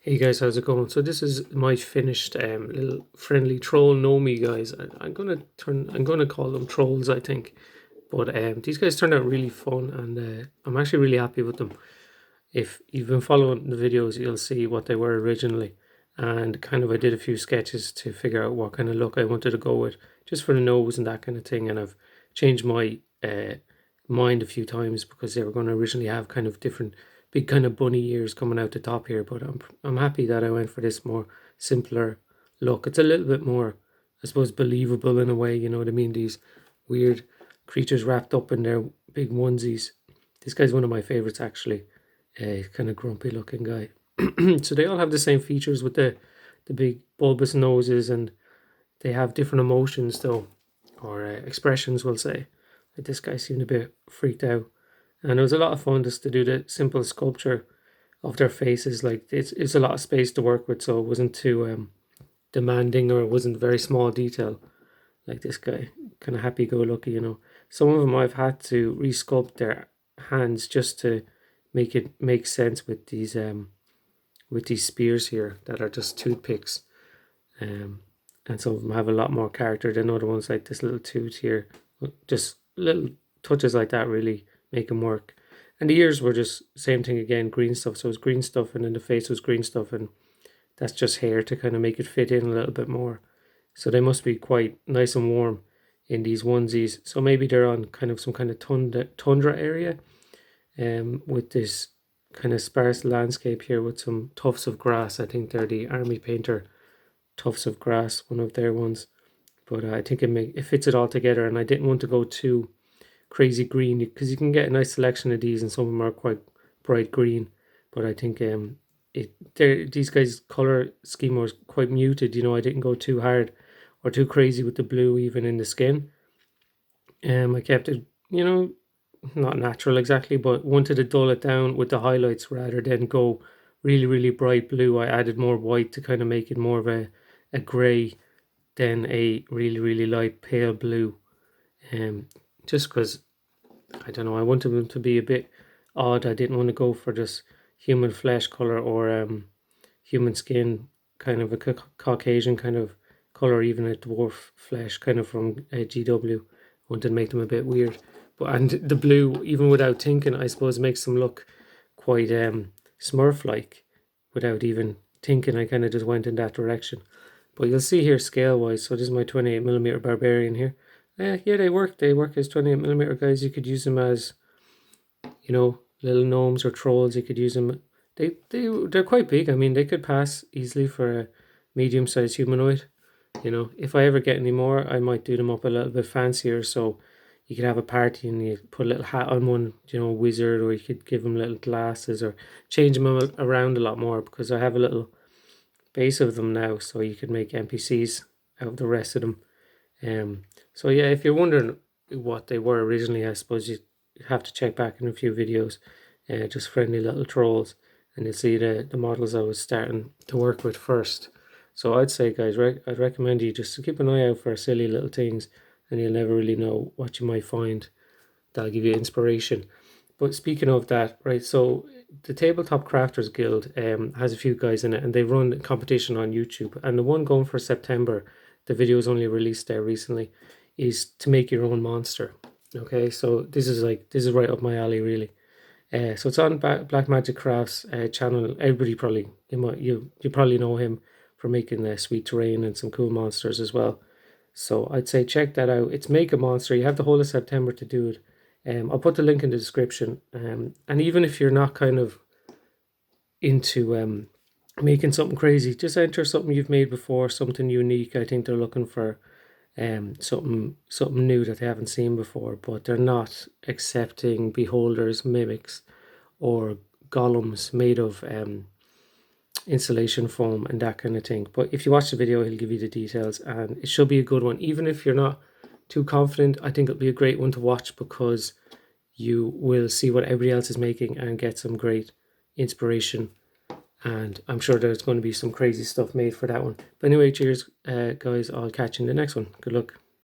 Hey guys, how's it going? So this is my finished little friendly troll Nomi guys. I'm gonna call them trolls, I think. But these guys turned out really fun, and I'm actually really happy with them. If you've been following the videos, you'll see what they were originally, and kind of I did a few sketches to figure out what kind of look I wanted to go with, just for the nose and that kind of thing. And I've changed my mind a few times because they were going to originally have kind of different big kind of bunny ears coming out the top here. But I'm happy that I went for this more simpler look. It's a little bit more, I suppose, believable in a way. You know what I mean? These weird creatures wrapped up in their big onesies. This guy's one of my favorites actually. Kind of grumpy looking guy. So they all have the same features with the big bulbous noses, and they have different emotions though, or expressions we'll say. Like this guy seemed a bit freaked out, and it was a lot of fun just to do the simple sculpture of their faces. Like it's a lot of space to work with, so it wasn't too demanding, or it wasn't very small detail. Like this guy, kind of happy-go-lucky, you know. Some of them I've had to resculpt their hands just to make it make sense with these spears here that are just toothpicks. And some of them have a lot more character than other ones, like this little tooth here. Just little touches like that really make them work. And the ears were just same thing again, green stuff. So it was green stuff, and then the face was green stuff, and that's just hair to kind of make it fit in a little bit more. So they must be quite nice and warm in these onesies. So maybe they're on kind of some kind of tundra area, with this kind of sparse landscape here with some tufts of grass. I think they're the army painter tufts of grass, one of their ones. But I think it fits it all together, and I didn't want to go too crazy green because you can get a nice selection of these, and some of them are quite bright green. But I think these guys' color scheme was quite muted. You know, I didn't go too hard or too crazy with the blue even in the skin. I kept it, you know, not natural exactly, but wanted to dull it down with the highlights rather than go really, really bright blue. I added more white to kind of make it more of a grey than a really, really light pale blue. Just because, I don't know, I wanted them to be a bit odd. I didn't want to go for just human flesh color or human skin, kind of a Caucasian kind of color, even a dwarf flesh kind of from GW. Wanted to make them a bit weird. But and the blue, even without thinking, I suppose makes them look quite Smurf-like without even thinking. I kind of just went in that direction. But you'll see here scale-wise. So this is my 28mm Barbarian here. Yeah, they work. They work as 28mm guys. You could use them as, you know, little gnomes or trolls. You could use them. They're quite big. I mean, they could pass easily for a medium-sized humanoid. You know, if I ever get any more, I might do them up a little bit fancier. So you could have a party and you put a little hat on one, you know, wizard, or you could give them little glasses or change them around a lot more, because I have a little base of them now, so you could make NPCs out of the rest of them. So yeah, if you're wondering what they were originally, I suppose you have to check back in a few videos, just friendly little trolls, and you'll see the models I was starting to work with first. So I'd say, guys, I'd recommend you just to keep an eye out for silly little things, and you'll never really know what you might find that'll give you inspiration. But speaking of that, right, so the Tabletop Crafters Guild has a few guys in it, and they run a competition on YouTube. And the one going for September, the video was only released there recently, is to make your own monster. Okay, so this is right up my alley, really. So it's on Black Magic Crafts channel. Everybody probably you probably know him for making sweet terrain and some cool monsters as well. So I'd say check that out. It's Make a Monster. You have the whole of September to do it. I'll put the link in the description. And even if you're not kind of into making something crazy, just enter something you've made before, something unique. I think they're looking for something new that they haven't seen before, but they're not accepting beholders, mimics, or golems made of insulation foam and that kind of thing. But if you watch the video, he'll give you the details, and it should be a good one. Even if you're not too confident, I think it'll be a great one to watch, because you will see what everybody else is making and get some great inspiration. And I'm sure there's going to be some crazy stuff made for that one. But anyway, cheers, guys. I'll catch you in the next one. Good luck.